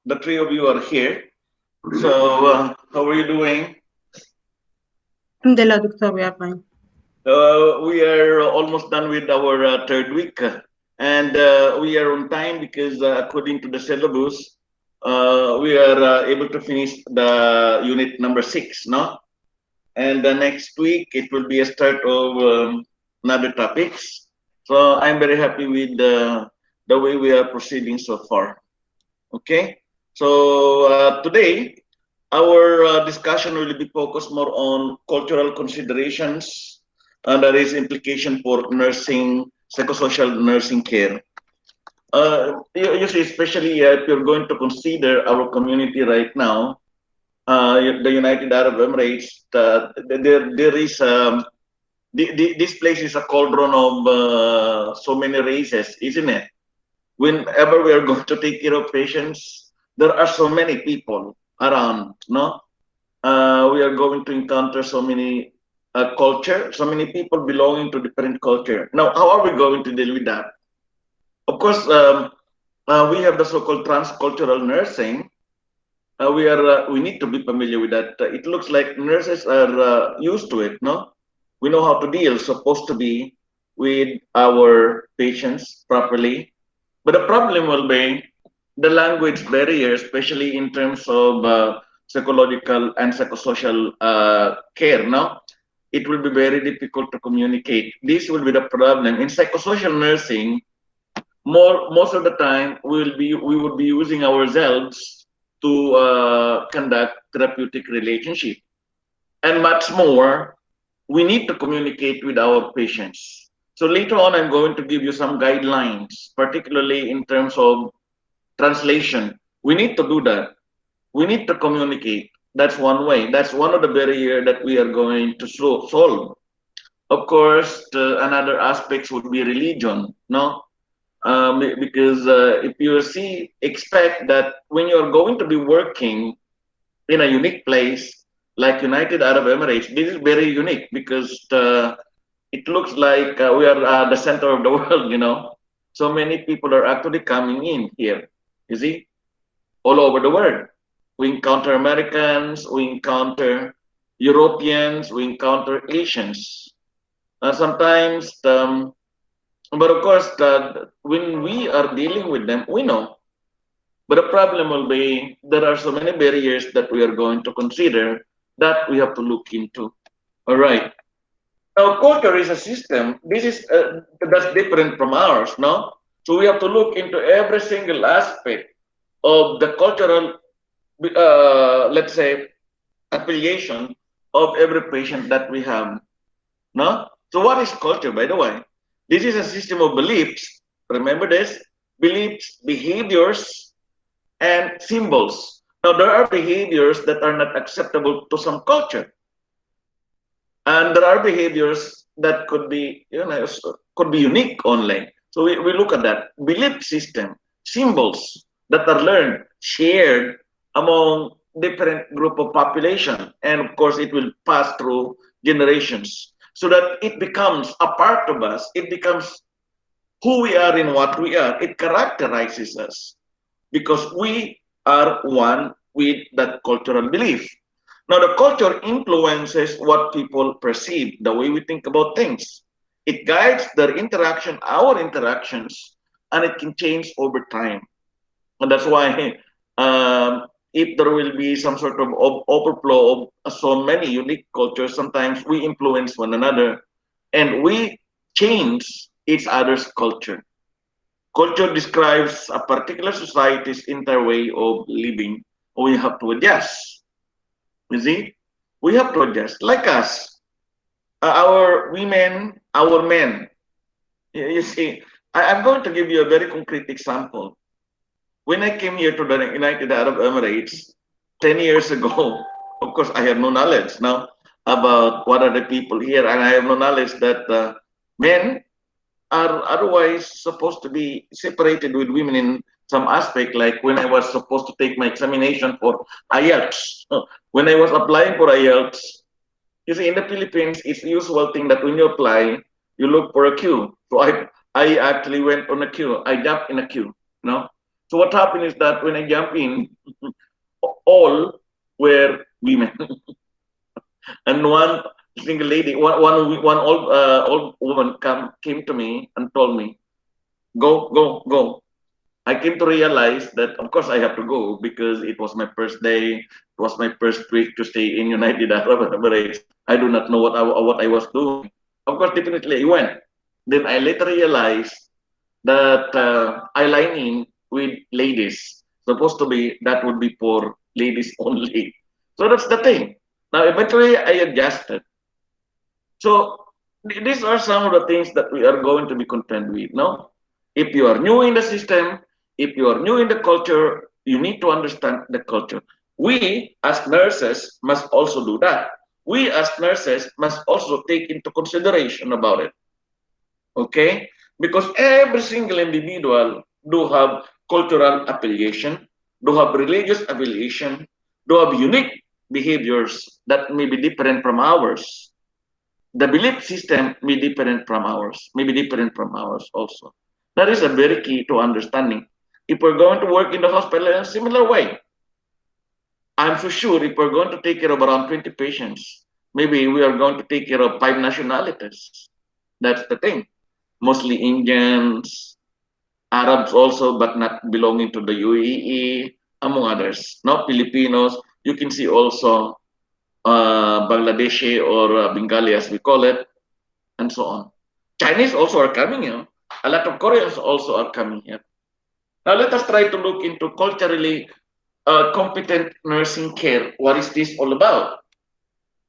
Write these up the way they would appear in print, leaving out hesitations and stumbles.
the three of you are here. So, how are you doing? Alhamdulillah, Doctor, we are fine. We are almost done with our third week, and we are on time because according to the syllabus, we are able to finish the unit number 6, no? And the next week it will be a start of another topics. So I'm very happy with the way we are proceeding so far. Okay, so today our discussion will be focused more on cultural considerations, and that is implication for nursing, psychosocial nursing care. You see, especially if you're going to consider our community right now, the United Arab Emirates, there is this place is a cauldron of so many races, isn't it? Whenever we are going to take care of patients, there are so many people around, no? We are going to encounter so many culture, so many people belonging to different culture. Now, how are we going to deal with that? Of course, we have the so-called transcultural nursing. We need to be familiar with that. It looks like nurses are used to it, no? We know how to deal, supposed to be, with our patients properly. But the problem will be the language barrier, especially in terms of psychological and psychosocial care. No, it will be very difficult to communicate. This will be the problem in psychosocial nursing. Most of the time, we would be using ourselves to conduct therapeutic relationship, and much more. We need to communicate with our patients. So later on, I'm going to give you some guidelines, particularly in terms of translation. We need to do that. We need to communicate. That's one way. That's one of the barriers that we are going to solve. Of course, another aspects would be religion, no? Because if you expect that when you're going to be working in a unique place like United Arab Emirates, this is very unique because it looks like we are the center of the world, you know. So many people are actually coming in here, you see, all over the world. We encounter Americans, we encounter Europeans, we encounter Asians. Sometimes, but of course, when we are dealing with them, we know. But the problem will be there are so many barriers that we are going to consider that we have to look into. All right. Now, culture is a system. This is that's different from ours, no? So we have to look into every single aspect of the cultural, let's say, affiliation of every patient that we have, no? So what is culture, by the way? This is a system of beliefs. Remember this? Beliefs, behaviors, and symbols. Now, there are behaviors that are not acceptable to some culture. And there are behaviors that could be, could be unique only. So we look at that belief system, symbols that are learned, shared among different group of population, and of course it will pass through generations, so that it becomes a part of us. It becomes who we are and what we are. It characterizes us because we are one with that cultural belief. Now, the culture influences what people perceive, the way we think about things. It guides their interaction, our interactions, and it can change over time. And that's why if there will be some sort of overflow of so many unique cultures, sometimes we influence one another and we change each other's culture. Culture describes a particular society's entire way of living. We have to adjust. You see, we have to adjust. Like us, our women, our men. You see, I'm going to give you a very concrete example. When I came here to the United Arab Emirates 10 years ago, of course, I have no knowledge now about what are the people here, and I have no knowledge that men are otherwise supposed to be separated with women in some aspect, like when I was supposed to take my examination for IELTS. When I was applying for IELTS, you see, in the Philippines, it's the usual thing that when you apply, you look for a queue. So I actually went on a queue. I jumped in a queue, no? So what happened is that when I jump in, all were women, and one single lady, one old woman came to me and told me, "Go, go, go." I came to realize that, of course, I have to go because it was my first day. It was my first week to stay in United Arab Emirates. I do not know what I was doing. Of course, definitely I went. Then I later realized that I line in with ladies. Supposed to be that would be for ladies only. So that's the thing. Now, eventually, I adjusted. So these are some of the things that we are going to be content with. No, if you are new in the system, if you are new in the culture, you need to understand the culture. We as nurses must also do that. We as nurses must also take into consideration about it. Okay, because every single individual do have cultural affiliation, do have religious affiliation, do have unique behaviors that may be different from ours. The belief system may be different from ours, may be different from ours also. That is a very key to understanding. If we're going to work in the hospital in a similar way, I'm for sure if we're going to take care of around 20 patients, maybe we are going to take care of 5 nationalities. That's the thing. Mostly Indians, Arabs also, but not belonging to the UAE, among others. Not Filipinos. You can see also Bangladeshi or Bengali, as we call it, and so on. Chinese also are coming here. A lot of Koreans also are coming here. Now let us try to look into culturally competent nursing care. What is this all about?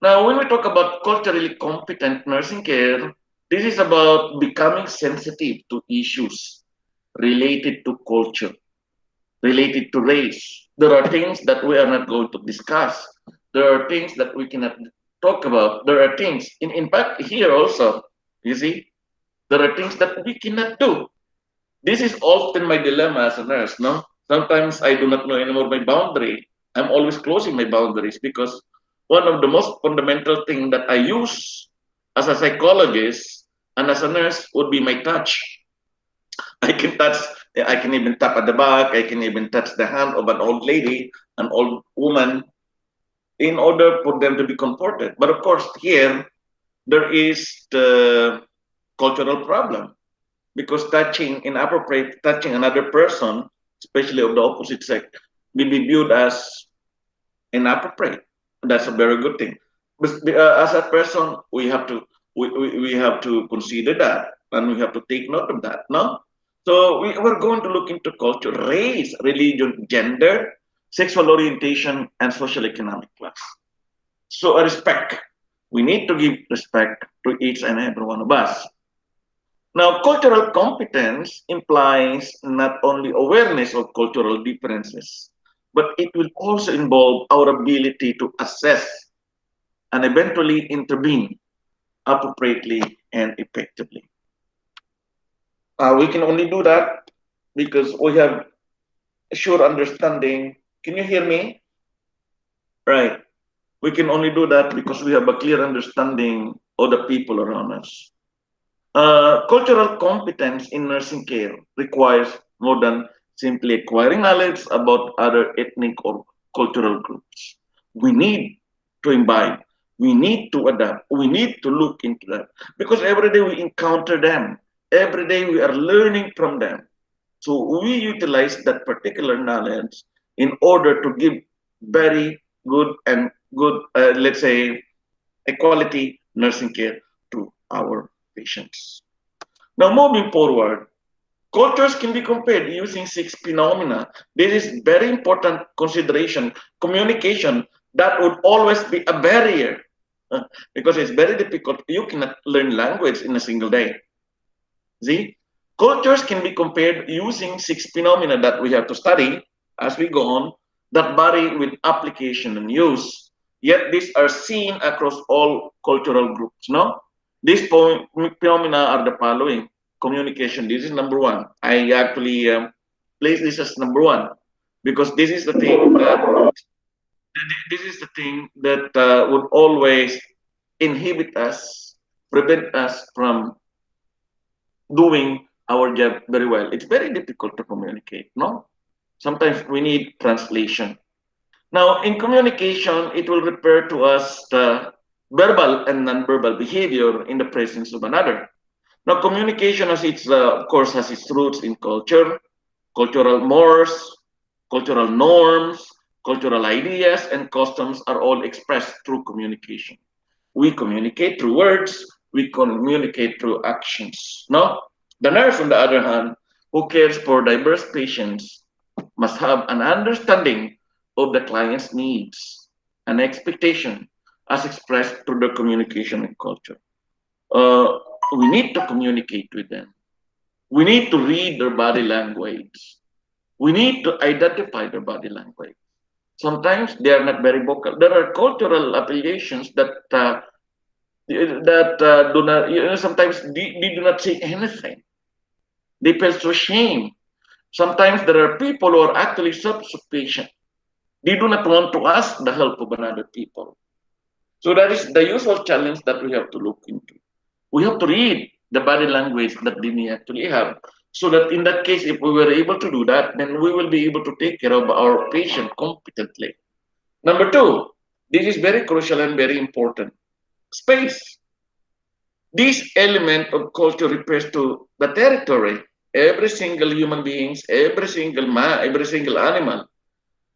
Now, when we talk about culturally competent nursing care, this is about becoming sensitive to issues related to culture, related to race. There are things that we are not going to discuss. There are things that we cannot talk about. There are things, in fact, here also, you see, there are things that we cannot do. This is often my dilemma as a nurse, no? Sometimes I do not know anymore my boundary. I'm always closing my boundaries because one of the most fundamental thing that I use as a psychologist and as a nurse would be my touch. I can touch, I can even tap at the back, I can even touch the hand of an old lady, an old woman, in order for them to be comforted. But of course, here, there is the cultural problem because touching inappropriate, touching another person, especially of the opposite sex, will be viewed as inappropriate. That's a very good thing. But as a person, we have to consider that and we have to take note of that. No, so we're going to look into culture, race, religion, gender, sexual orientation, and social economic class. So a respect. We need to give respect to each and every one of us. Now, cultural competence implies not only awareness of cultural differences, but it will also involve our ability to assess and eventually intervene appropriately and effectively. We can only do that because we have a sure understanding. Can you hear me? Right. We can only do that because we have a clear understanding of the people around us. Cultural competence in nursing care requires more than simply acquiring knowledge about other ethnic or cultural groups. We need to imbibe, we need to adapt, we need to look into that because every day we encounter them, every day we are learning from them. So we utilize that particular knowledge in order to give very good and good, let's say, a quality nursing care to our patients. Now, moving forward, cultures can be compared using 6 phenomena. This is very important consideration. Communication, that would always be a barrier because it's very difficult. You cannot learn language in a single day. See, cultures can be compared using 6 phenomena that we have to study as we go on that vary with application and use. Yet these are seen across all cultural groups. No, these phenomena are the following: communication. This is number one. I actually place this as number one because this is the thing that would always inhibit us, prevent us from doing our job very well. It's very difficult to communicate, no? Sometimes we need translation. Now, in communication, it will refer to us the verbal and nonverbal behavior in the presence of another. Now, communication has its, of course, has its roots in culture, cultural mores, cultural norms, cultural ideas, and customs are all expressed through communication. We communicate through words, we communicate through actions. No? The nurse, on the other hand, who cares for diverse patients, must have an understanding of the client's needs and expectation as expressed through the communication and culture. Uh, we need to communicate with them. We need to read their body language. We need to identify their body language. Sometimes they are not very vocal. There are cultural affiliations that do not. Sometimes they do not say anything. They feel so shame. Sometimes there are people who are actually self-sufficient. They do not want to ask the help of another people. So that is the usual challenge that we have to look into. We have to read the body language that they may actually have. So that in that case, if we were able to do that, then we will be able to take care of our patient competently. Number two, this is very crucial and very important. Space. This element of culture refers to the territory. Every single human beings, every single man, every single animal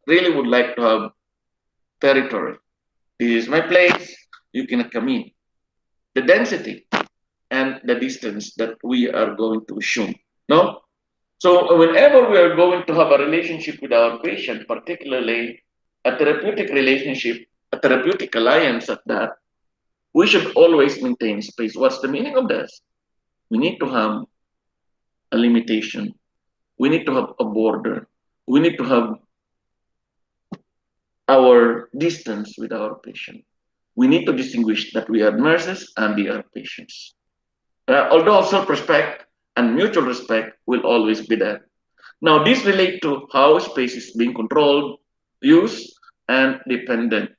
really would like to have territory. This is my place. You cannot come in. The density and the distance that we are going to assume. No? So whenever we are going to have a relationship with our patient, particularly a therapeutic relationship, a therapeutic alliance at that, we should always maintain space. What's the meaning of this? We need to have a limitation. We need to have a border. We need to have our distance with our patient. We need to distinguish that we are nurses and they are patients. Although self-respect and mutual respect will always be there. Now, this relates to how space is being controlled, used, and dependent.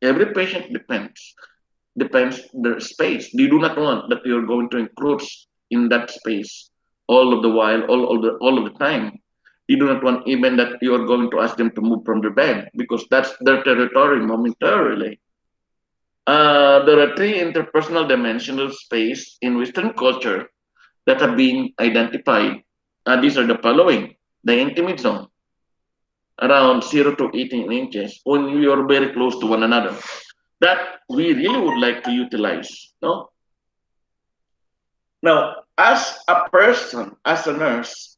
Every patient depends their space. They do not want that you're going to encroach in that space all of the while, all of the time. You do not want even that you are going to ask them to move from their bed because that's their territory momentarily. There are three interpersonal dimensions of space in Western culture that have been identified. These are the following: the intimate zone, around 0 to 18 inches, when we are very close to one another. That we really would like to utilize. No? Now, as a person, as a nurse,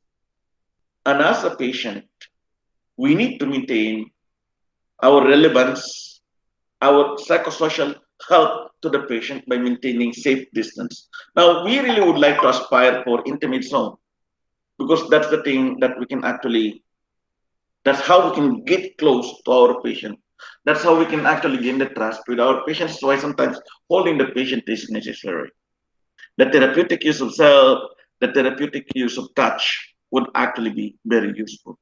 and as a patient, we need to maintain our relevance, our psychosocial help to the patient by maintaining safe distance. Now, we really would like to aspire for intimate zone because that's the thing that we can actually, that's how we can get close to our patient. That's how we can actually gain the trust with our patients. That's why sometimes holding the patient is necessary. The therapeutic use of self, the therapeutic use of touch would actually be very useful.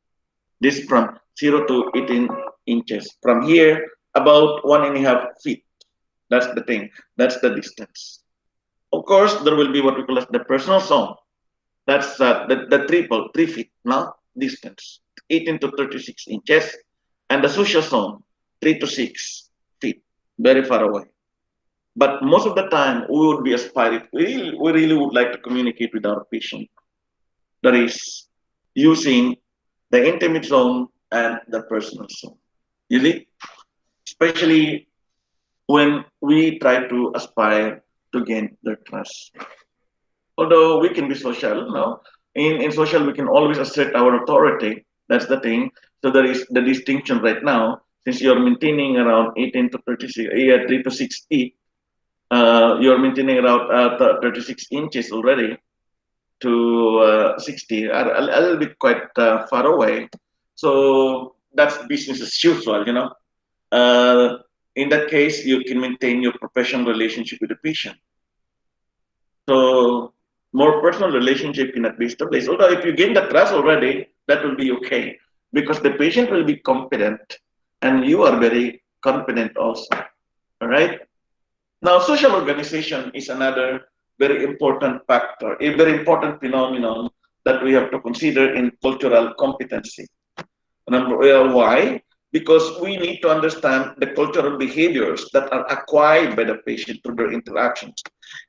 This from 0 to 18 inches. From here, about 1.5 feet. That's the thing. That's the distance. Of course, there will be what we call as the personal zone. That's the triple, 3 feet, now distance, 18 to 36 inches. And the social zone, 3 to 6 feet, very far away. But most of the time, we would be aspiring, we really would like to communicate with our patient. That is using the intimate zone and the personal zone. Really, especially when we try to aspire to gain their trust. Although we can be social, no? In social, we can always assert our authority. That's the thing. So there is the distinction right now. Since you're maintaining around 18 to 36, 3 to 6 feet, you're maintaining around 36 inches already to 60, a little bit quite far away. So that's business as usual. Uh, in that case, you can maintain your professional relationship with the patient. So more personal relationship cannot be established. Although if you gain the trust already, that will be okay because the patient will be confident and you are very confident also. All right. Now, social organization is another very important factor, a very important phenomenon that we have to consider in cultural competency. Why? Because we need to understand the cultural behaviors that are acquired by the patient through their interactions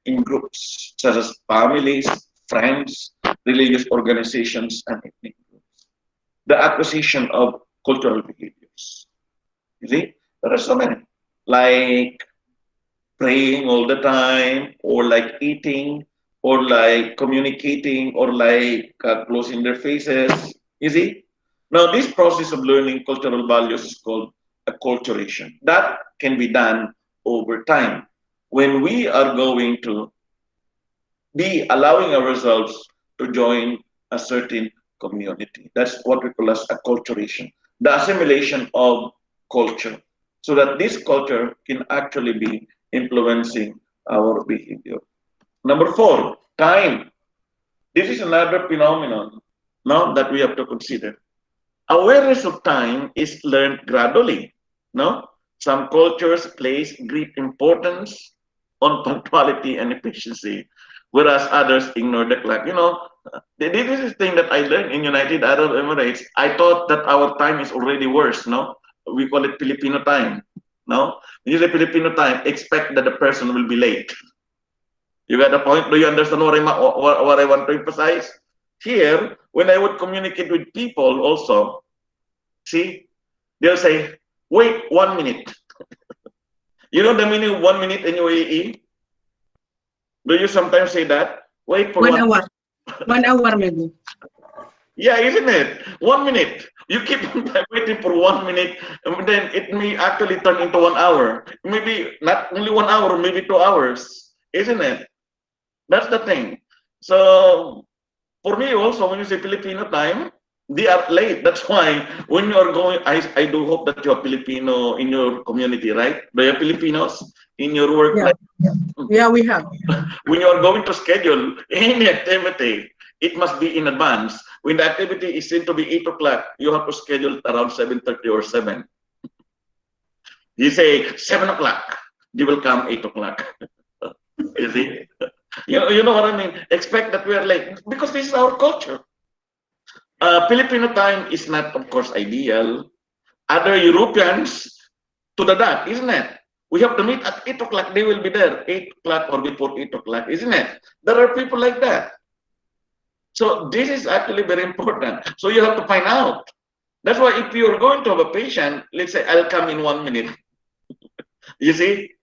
in groups, such as families, friends, religious organizations, and ethnic groups. The acquisition of cultural behaviors. You see, there are so many, like praying all the time, or like eating, or like communicating, or like closing their faces. You see? Now, this process of learning cultural values is called acculturation. That can be done over time when we are going to be allowing ourselves to join a certain community. That's what we call as acculturation, the assimilation of culture, so that this culture can actually be influencing our behavior. Number four, time. This is another phenomenon now that we have to consider. Awareness of time is learned gradually. No, some cultures place great importance on punctuality and efficiency, whereas others ignore the clock. This is the thing that I learned in United Arab Emirates. I thought that our time is already worse. No, we call it Filipino time. No, when you say Filipino time, expect that the person will be late. You got the point? Do you understand what I want to emphasize? Here, when I would communicate with people also, see, they'll say, wait 1 minute. You know the meaning of 1 minute in UAE? Do you sometimes say that? Wait for 1 hour. 1 hour maybe. Yeah, isn't it? 1 minute. You keep waiting for 1 minute, and then it may actually turn into 1 hour. Maybe not only 1 hour, maybe 2 hours. Isn't it? That's the thing. So for me also, when you say Filipino time, they are late. That's why when you are going, I do hope that you are Filipino in your community, right? Do you have Filipinos in your Yeah. workplace? Yeah, we have. When you are going to schedule any activity, it must be in advance. When the activity is said to be 8 o'clock, you have to schedule it around 7:30 or 7. You say 7 o'clock, they will come 8 o'clock. You see? You know what I mean? Expect that we are late because this is our culture. Filipino time is not, of course, ideal. Other Europeans to the dot, isn't it? We have to meet at 8 o'clock. They will be there 8 o'clock or before 8 o'clock, isn't it? There are people like that. So this is actually very important. So you have to find out. That's why if you're going to have a patient, let's say, I'll come in 1 minute. You see,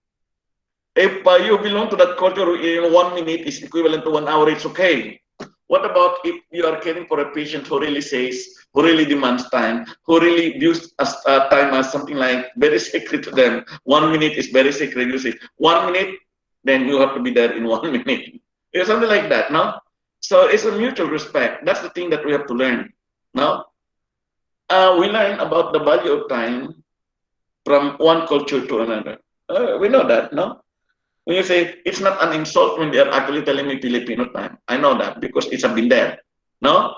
if you belong to that culture, in 1 minute is equivalent to 1 hour, it's okay. What about if you are caring for a patient who really says, who really demands time, who really views time as something like very sacred to them? 1 minute is very sacred. You say 1 minute, then you have to be there in 1 minute. Something like that, no? So it's a mutual respect. That's the thing that we have to learn. No? We learn about the value of time from one culture to another. We know that, no? When you say it's not an insult when they are actually telling me Filipino time, I know that because it's been there. No,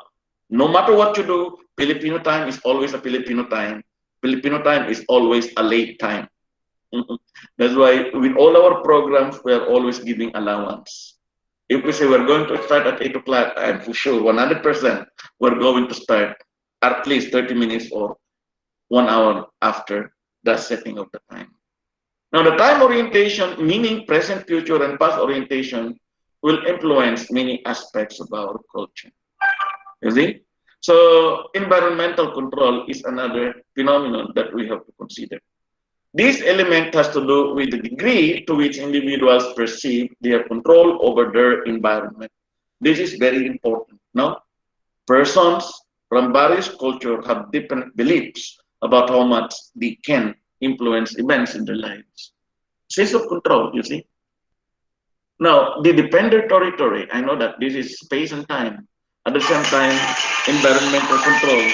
no matter what you do, Filipino time is always a Filipino time. Filipino time is always a late time. That's why with all our programs, we are always giving allowance. If we say we're going to start at 8 o'clock, I'm for sure 100% we're going to start at least 30 minutes or 1 hour after the setting of the time. Now, the time orientation, meaning present, future, and past orientation, will influence many aspects of our culture. You see? So, environmental control is another phenomenon that we have to consider. This element has to do with the degree to which individuals perceive their control over their environment. This is very important. Now, persons from various cultures have different beliefs about how much they can influence events in their lives. Sense of control, you see. Now, the dependent territory, I know that this is space and time. At the same time, environmental control.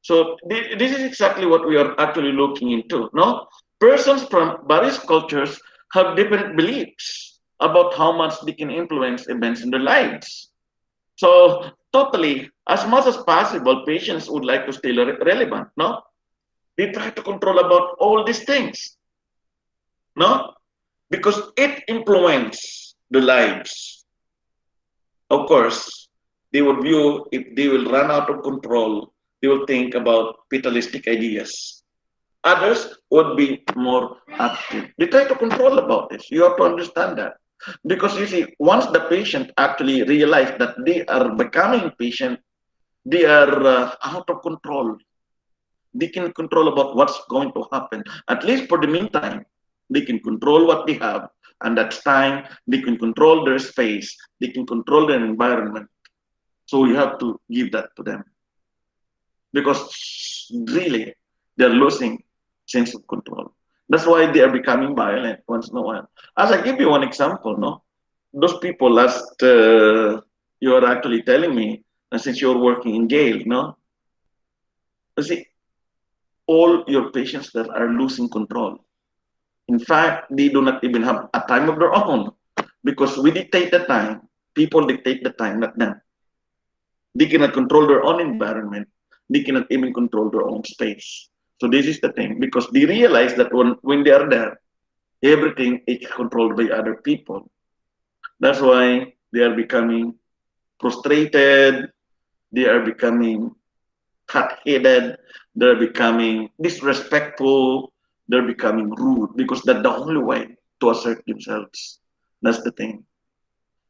So this is exactly what we are actually looking into. No, persons from various cultures have different beliefs about how much they can influence events in their lives. So totally, as much as possible, patients would like to stay relevant. No, they try to control about all these things. No, because it influences the lives. Of course, they would view if they will run out of control, they will think about fatalistic ideas. Others would be more active. They try to control about this. You have to understand that. Because you see, once the patient actually realize that they are becoming patient, they are out of control. They can control about what's going to happen. At least for the meantime, they can control what they have. And that's time, they can control their space. They can control their environment. So you have to give that to them. Because really, they're losing sense of control. That's why they are becoming violent once in a while. As I give you one example, no, those people last you are actually telling me, and since you're working in jail, no, you see, all your patients that are losing control. In fact, they do not even have a time of their own because we dictate the time. People dictate the time, not them. They cannot control their own environment. They cannot even control their own space. So this is the thing, because they realize that when they are there, everything is controlled by other people. That's why they are becoming frustrated, they are becoming hot-headed, they're becoming disrespectful, they're becoming rude, because that's the only way to assert themselves. That's the thing.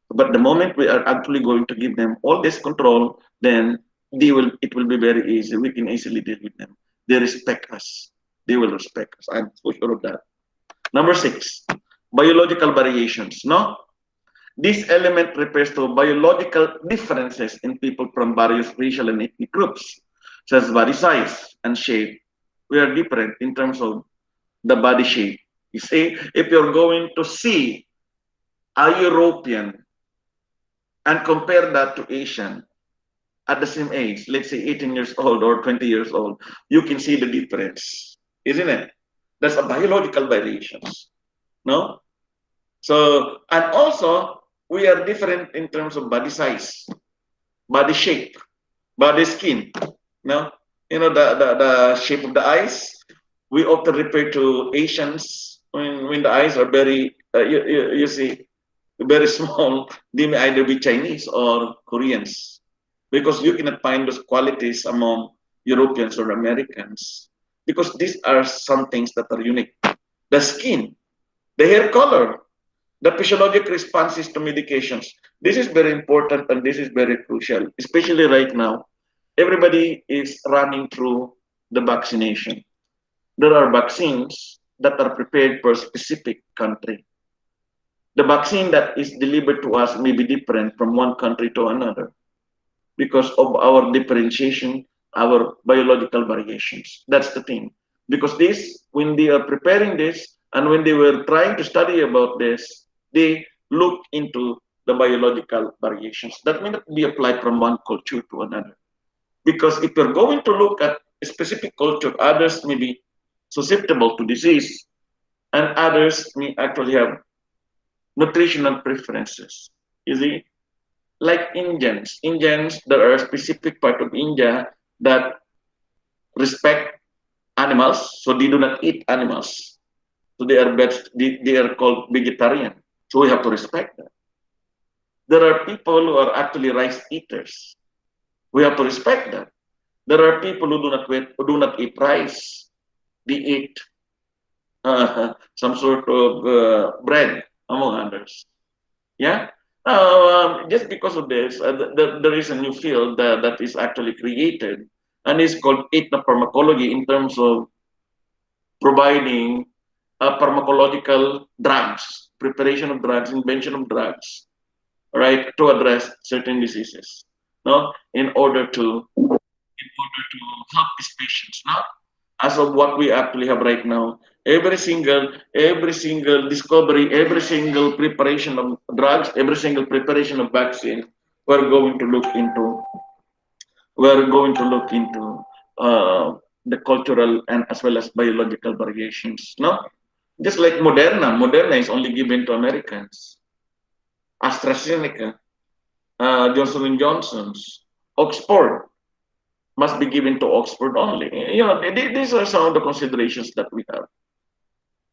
But the moment we are actually going to give them all this control, then it will be very easy. We can easily deal with them. They respect us. They will respect us. I'm so sure of that. Number 6, biological variations. No? This element refers to biological differences in people from various racial and ethnic groups, such as body size and shape. We are different in terms of the body shape. You see, if you're going to see a European and compare that to Asian at the same age, let's say 18 years old or 20 years old, you can see the difference, isn't it? That's a biological variations, no? So, and also, we are different in terms of body size, body shape, body skin, no? You know, the shape of the eyes, we often refer to Asians when the eyes are very, you see, very small, they may either be Chinese or Koreans, because you cannot find those qualities among Europeans or Americans, because these are some things that are unique. The skin, the hair color, the physiologic responses to medications. This is very important and this is very crucial, especially right now. Everybody is running through the vaccination. There are vaccines that are prepared for a specific country. The vaccine that is delivered to us may be different from one country to another because of our differentiation, our biological variations. That's the thing. Because this, when they are preparing this, and when they were trying to study about this, they look into the biological variations. That may not be applied from one culture to another. Because if you're going to look at a specific culture, others may be susceptible to disease, and others may actually have nutritional preferences. You see, like Indians. Indians, there are a specific part of India that respect animals, so they do not eat animals. So they are called vegetarian. So we have to respect that. There are people who are actually rice eaters. We have to respect that. There are people who do not eat rice. They eat some sort of bread, among others. Yeah. Just because of this, there is a new field that is actually created, and it's called ethnopharmacology in terms of providing pharmacological drugs, preparation of drugs, invention of drugs, right, to address certain diseases, no, in order to help these patients, no, as of what we actually have right now. Every single discovery, every single preparation of drugs, every single preparation of vaccine, we're going to look into. We're going to look into the cultural and as well as biological variations. No, just like Moderna. Moderna is only given to Americans. AstraZeneca, Johnson and Johnson's, Oxford must be given to Oxford only. You know, these are some of the considerations that we have.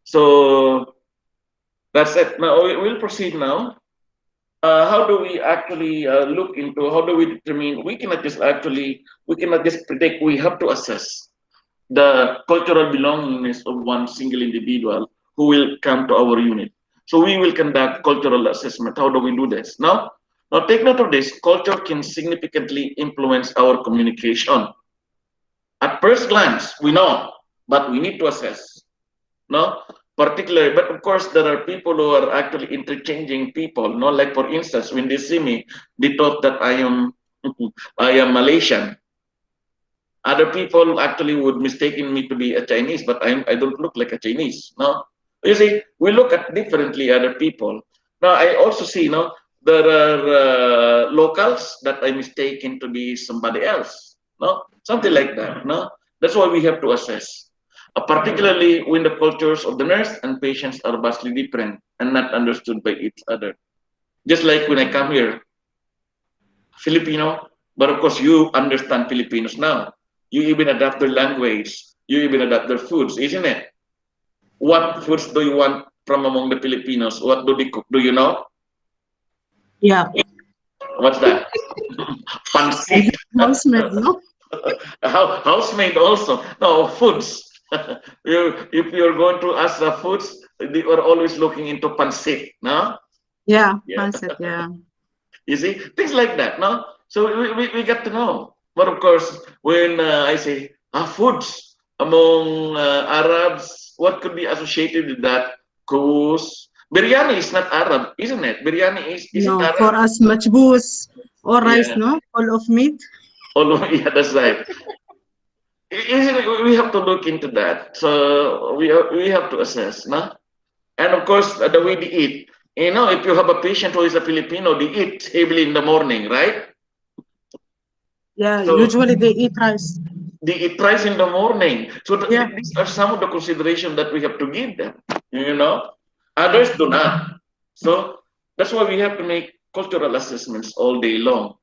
So that's it. Now we'll proceed now how do we actually look into, how do we determine? We cannot just predict. We have to assess the cultural belongingness of one single individual who will come to our unit. So we will conduct cultural assessment. How do we do this? Now take note of this. Culture can significantly influence our communication. At first glance, we know, but we need to assess. No, particularly, but of course, there are people who are actually interchanging people. No, like for instance, when they see me, they thought that I am, I am Malaysian. Other people actually would mistaken me to be a Chinese, but I don't look like a Chinese. No, you see, we look at differently other people. Now I also see, there are locals that I mistaken to be somebody else. No, something like that. No, that's why we have to assess. Particularly when the cultures of the nurse and patients are vastly different and not understood by each other. Just like when I come here, Filipino, but of course you understand Filipinos now. You even adapt their language. You even adapt their foods, isn't it? What foods do you want from among the Filipinos? What do they cook? Do you know? Yeah. What's that? Pansit. Housemaid, no? Housemaid also. No, foods. If you're going to ask the foods, they are always looking into pansit, no? Yeah, Yeah. handset, yeah. You see, things like that, no? So we get to know. But of course, when I say foods among Arabs, what could be associated with that? Kus. Biryani is not Arab, isn't it? Biryani is it No, Arab? for us, majbous or rice, Yeah. no? Full of meat. Oh, yeah, that's right. Isn't it? We have to look into that. So we have to assess, no? And of course, the way they eat. If you have a patient who is a Filipino, they eat heavily in the morning, right? Yeah, So usually they eat rice. they eat rice in the morning. So Yeah, these are some of the consideration that we have to give them. You know, yeah. others do not. So that's why we have to make cultural assessments all day long.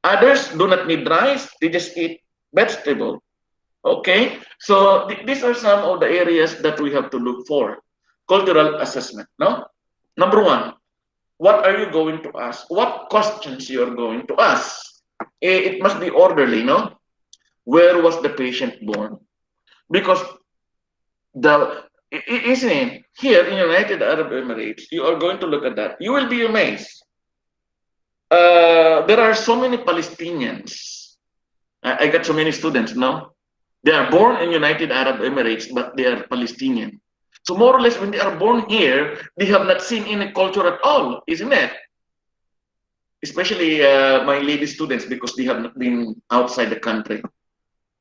Others do not need rice; they just eat vegetable. Okay, so these are some of the areas that we have to look for cultural assessment. No, number one, what are you going to ask? What questions you are going to ask? It must be orderly. No, where was the patient born? Because the isn't it, here in United Arab Emirates, you are going to look at that. You will be amazed. There are so many Palestinians. I got so many students now. They are born in United Arab Emirates, but they are Palestinian. So more or less, when they are born here, they have not seen any culture at all, isn't it? Especially my lady students, because they have not been outside the country.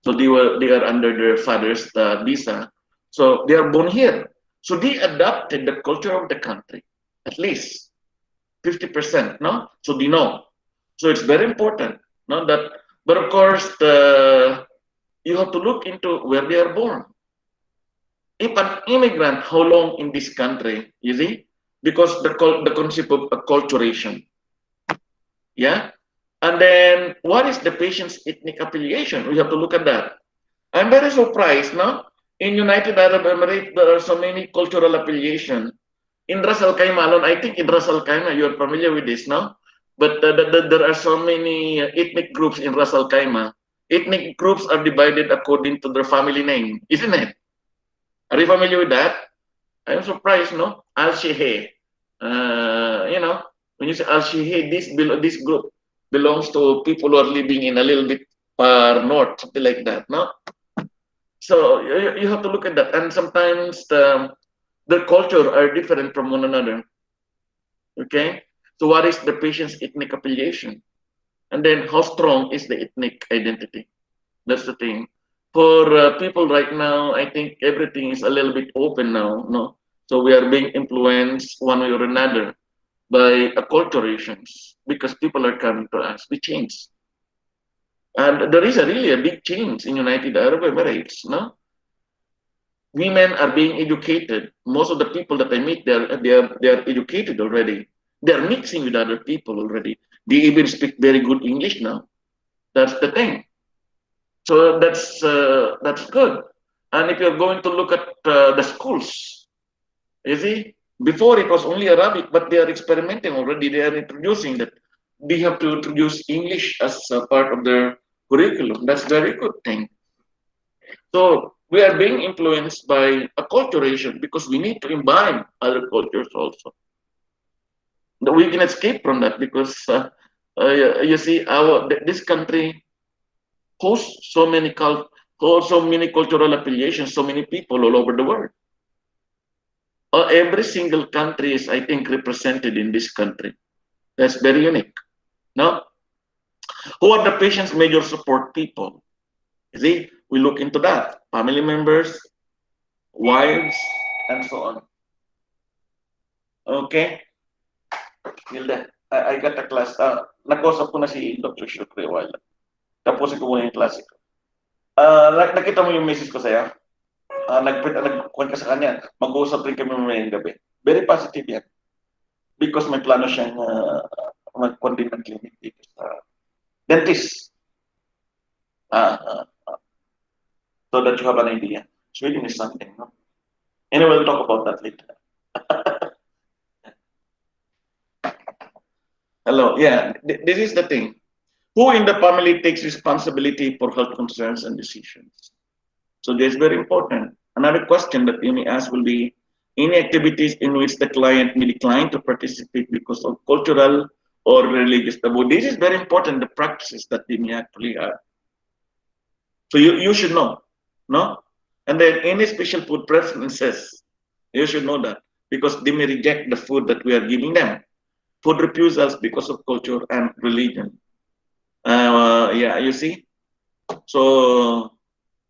So they are under their father's visa. So they are born here. So they adopted the culture of the country, at least 50%, no? So they know. So it's very important, no? That, but of course, you have to look into where they are born. If an immigrant, how long in this country, you see? Because the concept of acculturation, yeah? And then what is the patient's ethnic affiliation? We have to look at that. I'm very surprised, no? In United Arab Emirates, there are so many cultural affiliation. In Ras Al Khaimah alone, I think in Ras Al Khaimah, you're familiar with this, no? But there are so many ethnic groups in Ras Al Khaimah. Ethnic groups are divided according to their family name, isn't it? Are you familiar with that? I'm surprised, no? Al Shehe. When you say Al Shehe, this group belongs to people who are living in a little bit far north, something like that, no? So you have to look at that, and sometimes the culture are different from one another. Okay, so what is the patient's ethnic affiliation, and then how strong is the ethnic identity? That's the thing. For people right now, I think everything is a little bit open now. No, so we are being influenced one way or another by acculturations because people are coming to us. We change, and there is a really a big change in United Arab Emirates. No, women are being educated. Most of the people that I meet, they are educated already. They are mixing with other people already. They even speak very good English now. That's the thing. So that's good. And if you're going to look at the schools, you see, Before it was only Arabic, but they are experimenting already. They are introducing that they have to introduce English as a part of their curriculum. That's a very good thing. So we are being influenced by acculturation because we need to imbibe other cultures also. We can escape from that because you see, this country hosts so many cultural affiliations, so many people all over the world. Every single country is, I think, represented in this country. That's very unique. No, who are the patient's major support people? You see, we look into that. Family members, wives, and so on. Okay, Hilda, I got a class. Nag-usap ko na si Dr. Shukri a while. Tapusin ko muna yung klase ko. Nakita mo yung message ko sa'yo? Nag-kuhan ka sa kanya. Mag-uusap rin kami mamayang gabi. Very positive yan. Because may plano siyang mag-kuhan din ng clinic dito sa dentist. So that you have an idea. Sweden is something, no? Anyway, we'll talk about that later. Hello, yeah, this is the thing. Who in the family takes responsibility for health concerns and decisions? So this is very important. Another question that you may ask will be, any activities in which the client may decline to participate because of cultural or religious taboo. This is very important, the practices that they may actually have. So you should know, no? And then any special food preferences, you should know that because they may reject the food that we are giving them. Food refusals because of culture and religion. Yeah, you see. So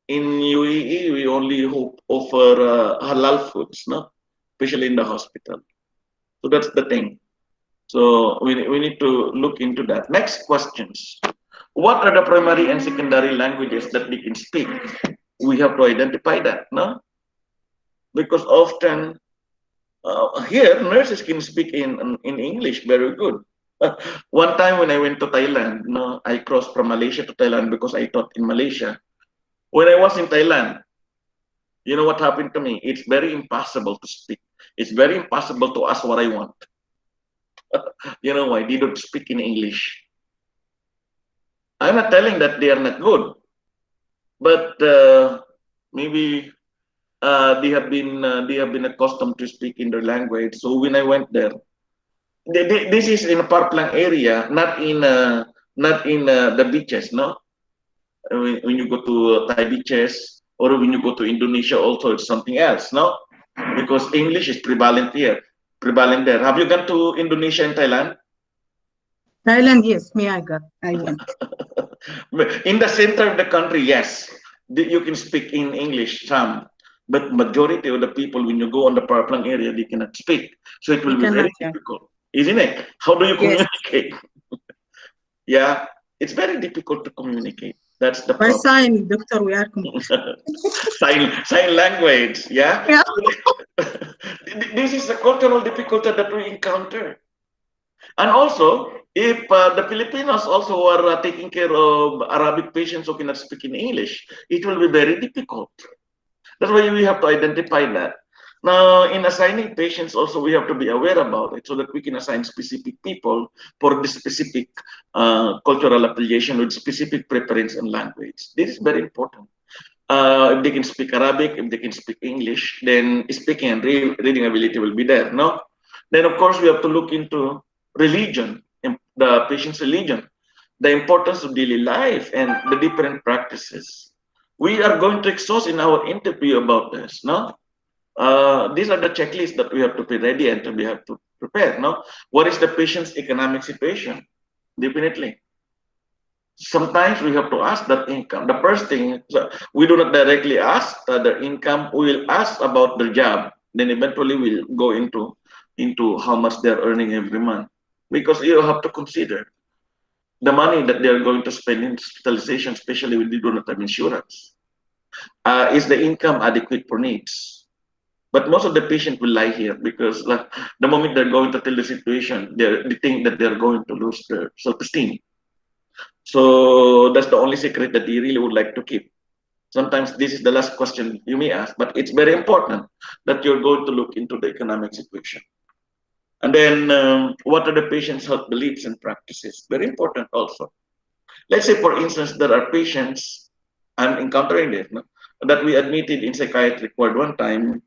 in UAE, we only offer halal foods, no, especially in the hospital. So that's the thing. So we need to look into that. Next questions. What are the primary and secondary languages that they can speak? We have to identify that, no? Because often here nurses can speak in English very good. One time when I went to Thailand, no, I crossed from Malaysia to Thailand because I taught in Malaysia. When I was in Thailand, you know what happened to me? It's very impossible to speak. It's very impossible to ask what I want. You know why? They don't speak in English. I'm not telling that they are not good, but maybe they have been accustomed to speak in their language. So when I went there, this is in a Parplang area, not in the beaches, no. When you go to Thai beaches or when you go to Indonesia, also it's something else, no, because English is prevalent here, prevalent there. Have you gone to Indonesia and Thailand? Thailand, yes, I went. In the center of the country, yes, you can speak in English some, but majority of the people, when you go on the Parplang area, they cannot speak. So it will be very difficult, isn't it? How do you communicate? Yeah, it's very difficult to communicate. That's the By problem. sign, doctor, we are sign language, yeah? Yeah. This is a cultural difficulty that we encounter. And also, if the Filipinos also are taking care of Arabic patients who cannot speak in English, it will be very difficult. That's why we have to identify that. Now, in assigning patients, also we have to be aware about it so that we can assign specific people for the specific cultural affiliation with specific preference and language. This is very important. If they can speak Arabic, if they can speak English, then speaking and reading ability will be there, no? Then, of course, we have to look into religion, the patient's religion, the importance of daily life, and the different practices. We are going to exhaust in our interview about this, no? These are the checklists that we have to be ready and we have to prepare, no? What is the patient's economic situation? Definitely. Sometimes we have to ask that income. The first thing, we do not directly ask their income. We will ask about their job. Then eventually we'll go into how much they're earning every month. Because you have to consider the money that they're going to spend in hospitalization, especially when they do not have insurance. Is the income adequate for needs? But most of the patients will lie here because the moment they're going to tell the situation, they think that they're going to lose their self-esteem. So that's the only secret that they really would like to keep. Sometimes this is the last question you may ask, but it's very important that you're going to look into the economic situation. And then what are the patient's health beliefs and practices? Very important also. Let's say, for instance, there are patients, I'm encountering this, no, that we admitted in psychiatric ward one time.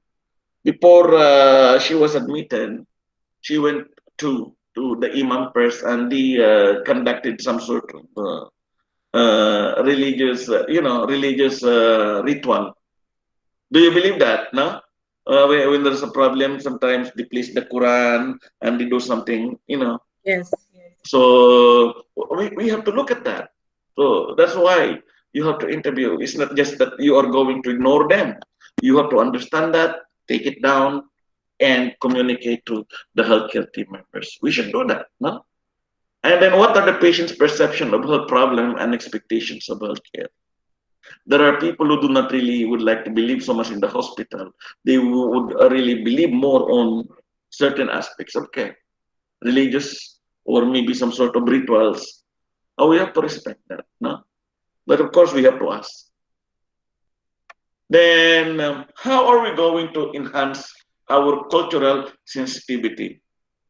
Before she was admitted, she went to the imam first, and they conducted some sort of religious, religious ritual. Do you believe that? No. When there's a problem, sometimes they place the Quran and they do something, Yes. So we have to look at that. So that's why you have to interview. It's not just that you are going to ignore them. You have to understand that, take it down, and communicate to the healthcare team members. We should do that, no? And then what are the patient's perception of health problem and expectations of healthcare? There are people who do not really would like to believe so much in the hospital. They would really believe more on certain aspects of care, religious or maybe some sort of rituals. Oh, we have to respect that, no? But of course, we have to ask. Then, how are we going to enhance our cultural sensitivity?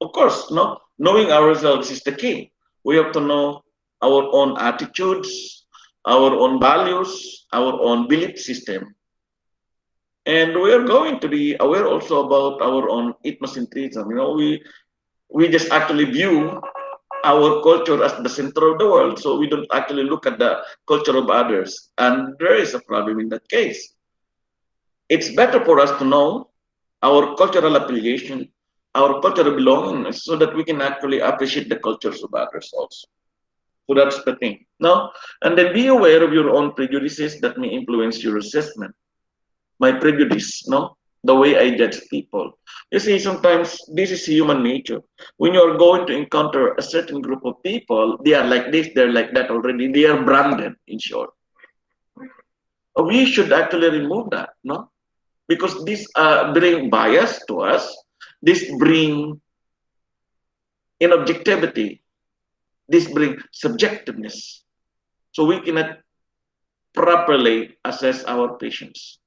Of course, no. Knowing ourselves is the key. We have to know our own attitudes, our own values, our own belief system. And we are going to be aware also about our own ethnocentrism. We just actually view our culture as the center of the world, so we don't actually look at the culture of others. And there is a problem in that case. It's better for us to know our cultural affiliation, our cultural belongingness, so that we can actually appreciate the cultures of others also. So that's the thing. No? And then be aware of your own prejudices that may influence your assessment. My prejudice, no? The way I judge people. You see, sometimes this is human nature. When you're going to encounter a certain group of people, they are like this, they're like that already. They are branded, in short. We should actually remove that, no? Because this bring bias to us. This bring inobjectivity. This bring subjectiveness. So we cannot properly assess our patients.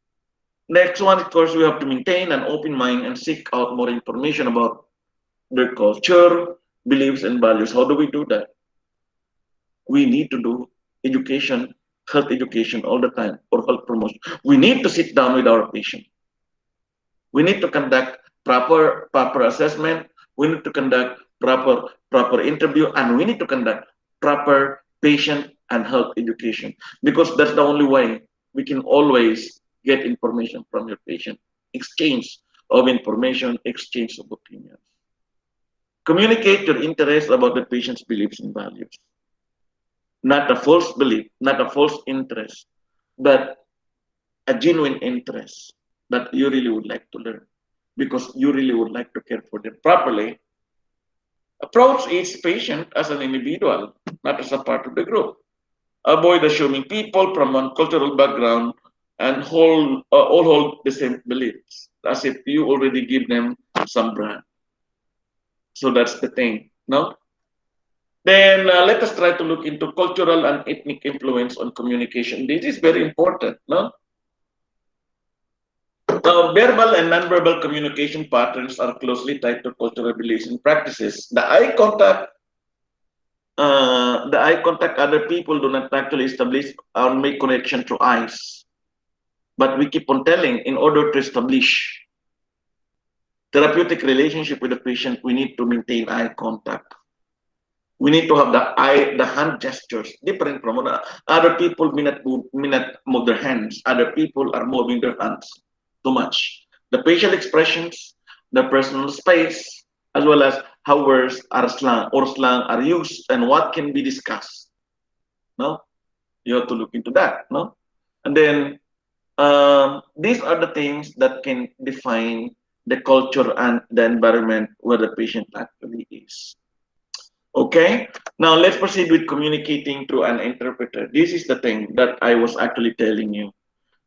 Next one, of course, we have to maintain an open mind and seek out more information about their culture, beliefs, and values. How do we do that? We need to do education, health education all the time, or health promotion. We need to sit down with our patient. We need to conduct proper assessment. We need to conduct proper interview, and we need to conduct proper patient and health education, because that's the only way we can always get information from your patient. Exchange of information, exchange of opinions. Communicate your interest about the patient's beliefs and values. Not a false belief, not a false interest, but a genuine interest that you really would like to learn, because you really would like to care for them properly. Approach each patient as an individual, not as a part of the group. Avoid assuming people from one cultural background and all hold the same beliefs, as if you already give them some brand. So that's the thing, no? Then let us try to look into cultural and ethnic influence on communication. This is very important, no? Now, verbal and nonverbal communication patterns are closely tied to cultural relation practices. The eye contact other people do not actually establish or make connection through eyes. But we keep on telling, in order to establish therapeutic relationship with the patient, we need to maintain eye contact. We need to have the hand gestures, different from other people may not move their hands. Other people are moving their hands too much. The facial expressions, the personal space, as well as how words are slang are used and what can be discussed. No, you have to look into that. No, and then these are the things that can define the culture and the environment where the patient actually is. Okay, now let's proceed with communicating through an interpreter. This is the thing that I was actually telling you.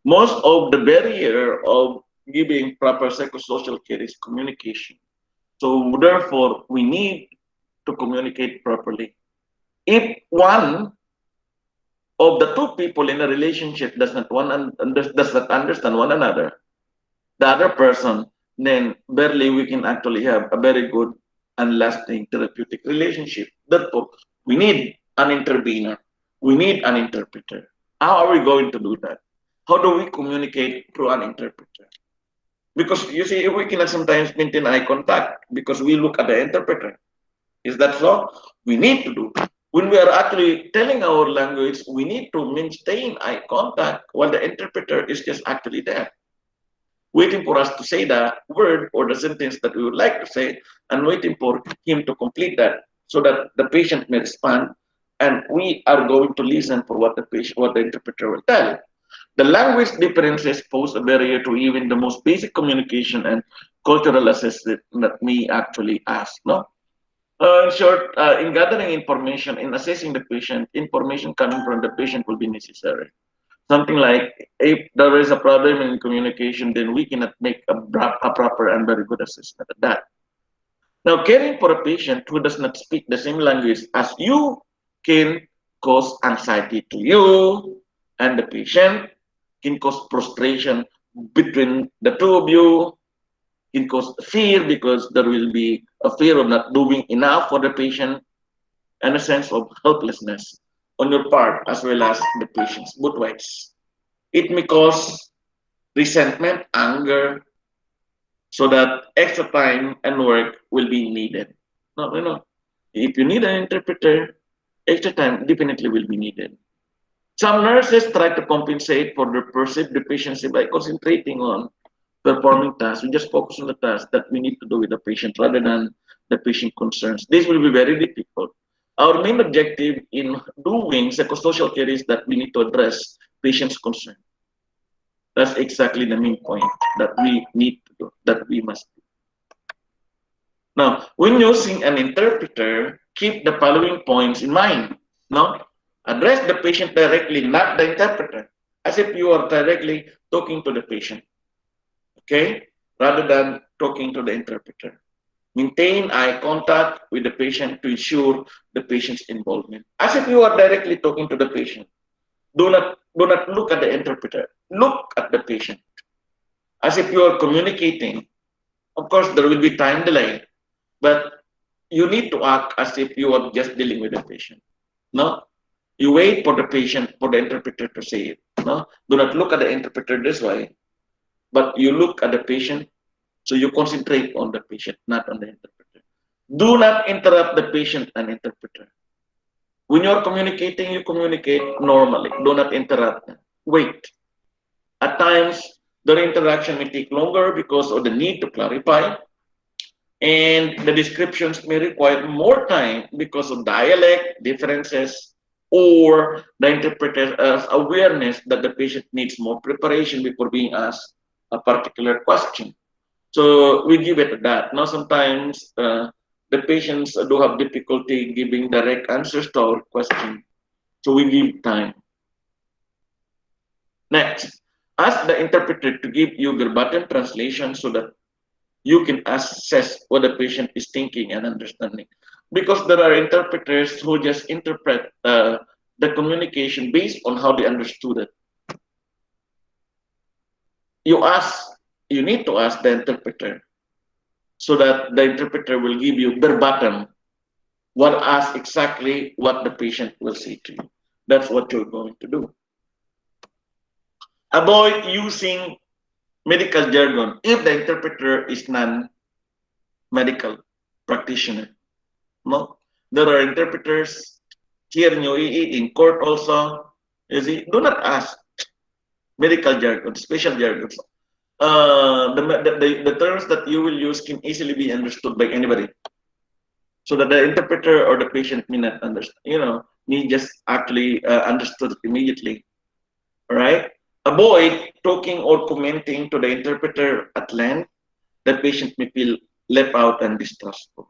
Most of the barrier of giving proper psychosocial care is communication. So therefore, we need to communicate properly. If one of the two people in a relationship does not understand one another, the other person, then barely we can actually have a very good and lasting therapeutic relationship. Therefore, we need an intervener. We need an interpreter. How are we going to do that? How do we communicate through an interpreter? Because you see, we cannot sometimes maintain eye contact because we look at the interpreter. Is that so? We need to do. When we are actually telling our language, we need to maintain eye contact while the interpreter is just actually there, waiting for us to say the word or the sentence that we would like to say, and waiting for him to complete that so that the patient may respond, and we are going to listen for what the interpreter will tell. The language differences pose a barrier to even the most basic communication and cultural assessment that we actually ask. No, in short, in gathering information, in assessing the patient, information coming from the patient will be necessary. Something like, if there is a problem in communication, then we cannot make a proper and very good assessment of that. Now, caring for a patient who does not speak the same language as you can cause anxiety to you and the patient, can cause frustration between the two of you, can cause fear because there will be a fear of not doing enough for the patient and a sense of helplessness on your part as well as the patient's, both ways. It may cause resentment, anger, so that extra time and work will be needed. No, no, no. If you need an interpreter, extra time definitely will be needed. Some nurses try to compensate for their perceived deficiency by concentrating on performing tasks. We just focus on the tasks that we need to do with the patient rather than the patient concerns. This will be very difficult. Our main objective in doing psychosocial care is that we need to address patient's concern. That's exactly the main point that we need to do, that we must do. Now, when using an interpreter, keep the following points in mind. Now, address the patient directly, not the interpreter, as if you are directly talking to the patient, okay, rather than talking to the interpreter. Maintain eye contact with the patient to ensure the patient's involvement, as if you are directly talking to the patient. Do not look at the interpreter. Look at the patient as if you are communicating. Of course, there will be time delay, but you need to act as if you are just dealing with the patient. No, you wait for the patient, for the interpreter to say it. No, do not look at the interpreter this way, but you look at the patient. So you concentrate on the patient, not on the interpreter. Do not interrupt the patient and interpreter. When you are communicating, you communicate normally. Do not interrupt them. Wait. At times, the interaction may take longer because of the need to clarify, and the descriptions may require more time because of dialect differences or the interpreter's awareness that the patient needs more preparation before being asked a particular question. So we give it that. Now, sometimes the patients do have difficulty giving direct answers to our question. So we give time. Next, ask the interpreter to give you verbatim translation so that you can assess what the patient is thinking and understanding. Because there are interpreters who just interpret the communication based on how they understood it. You need to ask the interpreter so that the interpreter will give you verbatim exactly what the patient will say to you. That's what you're going to do. Avoid using medical jargon if the interpreter is non-medical practitioner. No, there are interpreters here in UAE, in court also. You see, do not ask medical jargon, special jargons. The terms that you will use can easily be understood by anybody, so that the interpreter or the patient may not understand. May just actually understood immediately. All right. Avoid talking or commenting to the interpreter at length. The patient may feel left out and distrustful.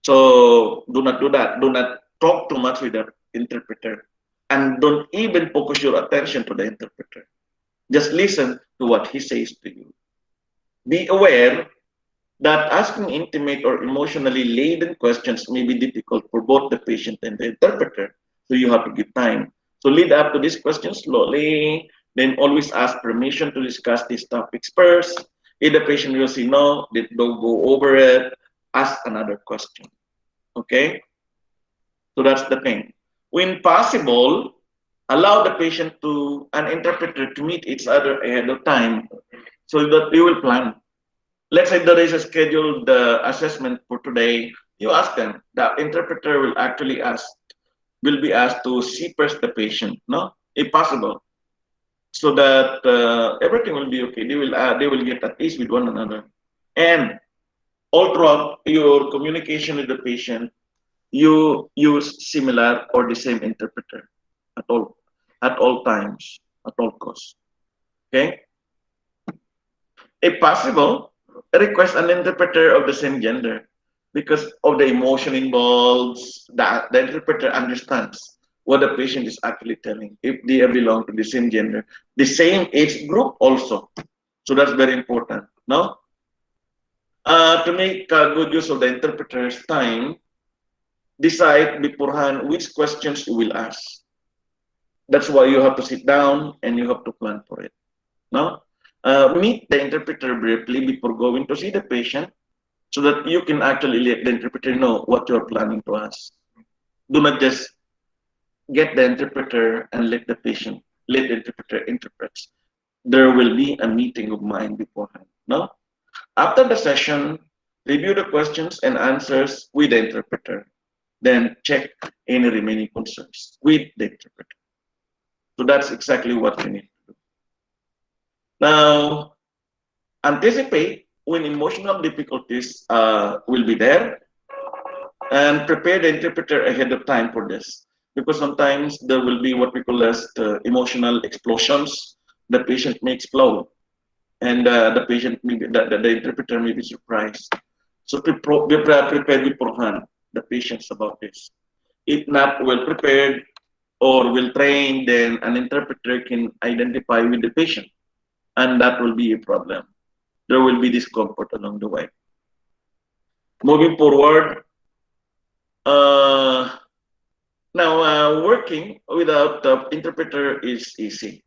So do not do that. Do not talk too much with the interpreter, and don't even focus your attention to the interpreter. Just listen to what he says to you. Be aware that asking intimate or emotionally laden questions may be difficult for both the patient and the interpreter. So you have to give time. So lead up to these questions slowly, then always ask permission to discuss these topics first. If the patient will say no, don't go over it, ask another question. Okay? So that's the thing. When possible, allow the patient to an interpreter to meet each other ahead of time so that you will plan. Let's say there is a scheduled assessment for today. You ask them. The interpreter will actually will be asked to see first the patient, no, if possible, so that everything will be okay. They will get at ease with one another, and all throughout your communication with the patient, you use similar or the same interpreter at all times, at all costs. Okay, if possible, request an interpreter of the same gender because of the emotion involved. The interpreter understands what the patient is actually telling if they belong to the same gender, the same age group also. So that's very important. No, to make good use of the interpreter's time, decide beforehand which questions you will ask. That's why you have to sit down and you have to plan for it. No, meet the interpreter briefly before going to see the patient, so that you can actually let the interpreter know what you're planning to ask. Do not just get the interpreter and let the interpreter interpret. There will be a meeting of mind beforehand. No? After the session, review the questions and answers with the interpreter. Then check any remaining concerns with the interpreter. So that's exactly what you need to do. Now, anticipate when emotional difficulties will be there, and prepare the interpreter ahead of time for this, because sometimes there will be what we call as emotional explosions. The patient may explode, and the patient may be, the interpreter may be surprised. So be prepared beforehand the patients about this. If not well prepared or well trained, then an interpreter can identify with the patient, and that will be a problem. There will be discomfort along the way. Moving forward, uh, now, working without the interpreter is easy,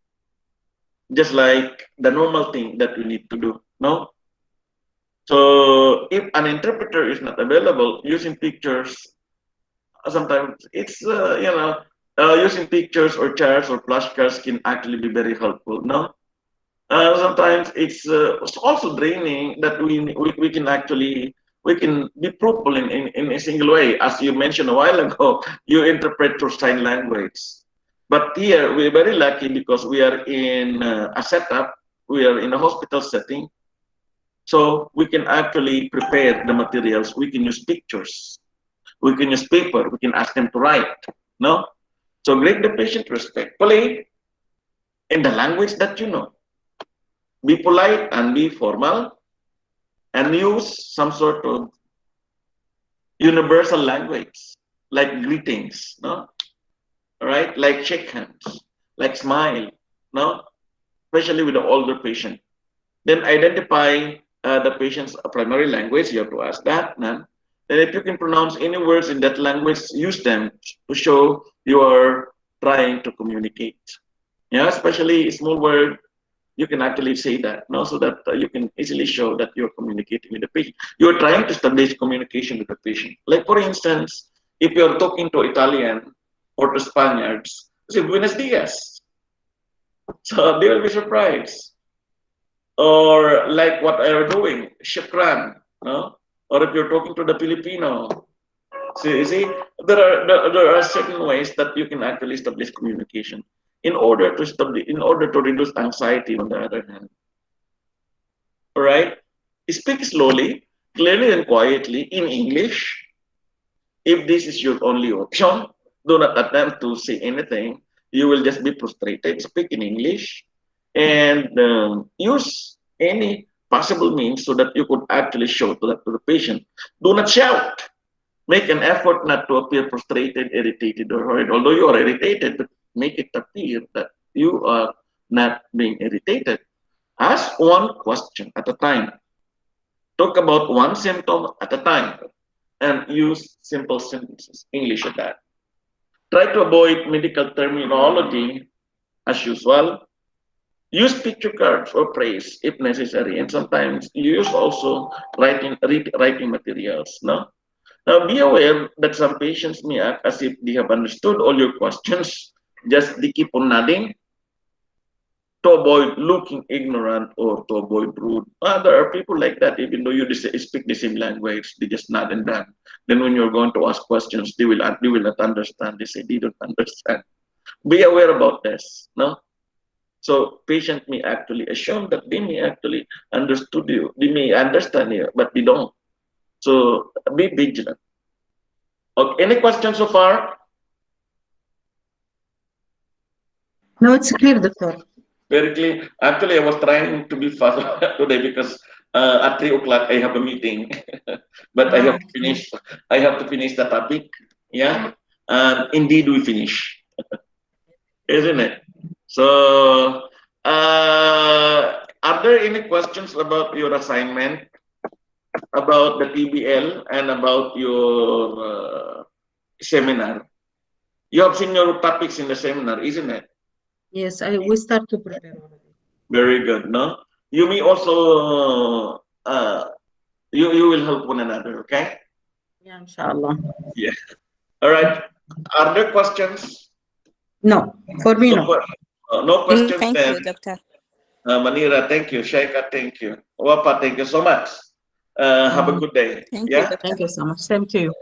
just like the normal thing that we need to do. No, so if an interpreter is not available, using pictures, sometimes it's using pictures or charts or flashcards can actually be very helpful. No, sometimes it's also draining that we can actually we can be fruitful in a single way. As you mentioned a while ago, you interpret through sign language. But here we're very lucky because we are in a setup, we are in a hospital setting, so we can actually prepare the materials. We can use pictures, we can use paper, we can ask them to write. No, so greet the patient respectfully in the language that you know. Be polite and be formal, and use some sort of universal language like greetings, no? All right, like shake hands, like smile, no? Especially with the older patient. Then identify the patient's primary language. You have to ask that. No? Then if you can pronounce any words in that language, use them to show you are trying to communicate. Yeah, especially small word, you can actually say that, no, so that you can easily show that you're communicating with the patient. You're trying to establish communication with the patient. Like for instance, if you're talking to Italian or to Spaniards, say buenos dias. So they will be surprised. Or like what I'm doing, shukran, no? Or if you're talking to the Filipino, so you see, there are certain ways that you can actually establish communication in order to reduce anxiety on the other hand. All right? Speak slowly, clearly and quietly in English. If this is your only option, do not attempt to say anything. You will just be frustrated. Speak in English and use any possible means so that you could actually show to the patient. Do not shout. Make an effort not to appear frustrated, irritated, or worried. Although you are irritated, but make it appear that you are not being irritated. Ask one question at a time. Talk about one symptom at a time and use simple sentences, English at that. Try to avoid medical terminology as usual. Use picture cards or praise if necessary, and sometimes you use also writing materials. No. Now be aware that some patients may act as if they have understood all your questions, just they keep on nodding to avoid looking ignorant or to avoid rude. There are people like that, even though you speak the same language, they just nod and done. Then when you're going to ask questions, they will not understand. They say they don't understand. Be aware about this. No. So patient may actually assume that they may actually understood you, they may understand you, but they don't. So be vigilant. Okay, any questions so far? No, it's clear, Doctor. Very clear. Actually, I was trying to be fast today because at 3 o'clock I have a meeting, but I have to Okay. finish. I have to finish the topic. Yeah, and indeed we finish, isn't it? So, are there any questions about your assignment, about the TBL, and about your seminar? You have seen your topics in the seminar, isn't it? Yes, we start to prepare already. Very good, no? You may also you will help one another, okay? Yeah, inshallah. Yeah. All right. Are there questions? No, for me, No, no. no questions Thank then. you, Doctor. Manira, thank you. Shaika, thank you. Wapa, thank you so much. Have a good day. Thank you, Yeah. Doctor. Thank you so much. Same to you.